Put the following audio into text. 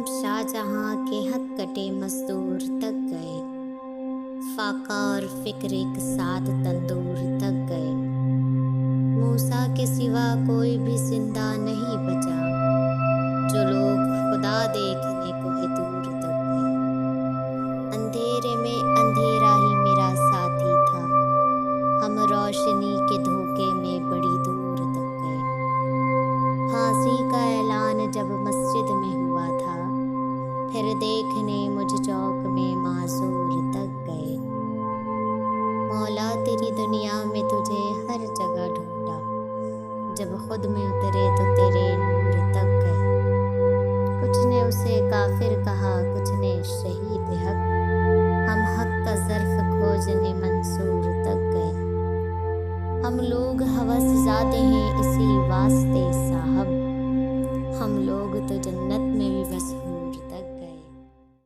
शाहजहां के हक कटे मजदूर तक गए, फाका और फिक्र एक साथ तंदूर तक गए। मूसा के सिवा कोई भी जिंदा नहीं बचा, जो लोग खुदा देखने को है दूर तक गए। अंधेरे में अंधेरा ही मेरा साथी था, हम रोशनी के धोखे में बड़ी दूर तक गए। फांसी का ऐलान जब मस्जिद में हुआ था, फिर देखने मुझ चौक में मासूर तक गए। मौला तेरी दुनिया में तुझे हर जगह ढूंढा, जब खुद में उतरे तो तेरे नूर तक गए। कुछ ने उसे काफिर कहा, कुछ ने शहीद हक, हम हक का ज़र्फ खोजने मंसूर तक गए। हम लोग हवस ज़ादे हैं इसी वास्ते साहब, हम लोग तो जन्नत में भी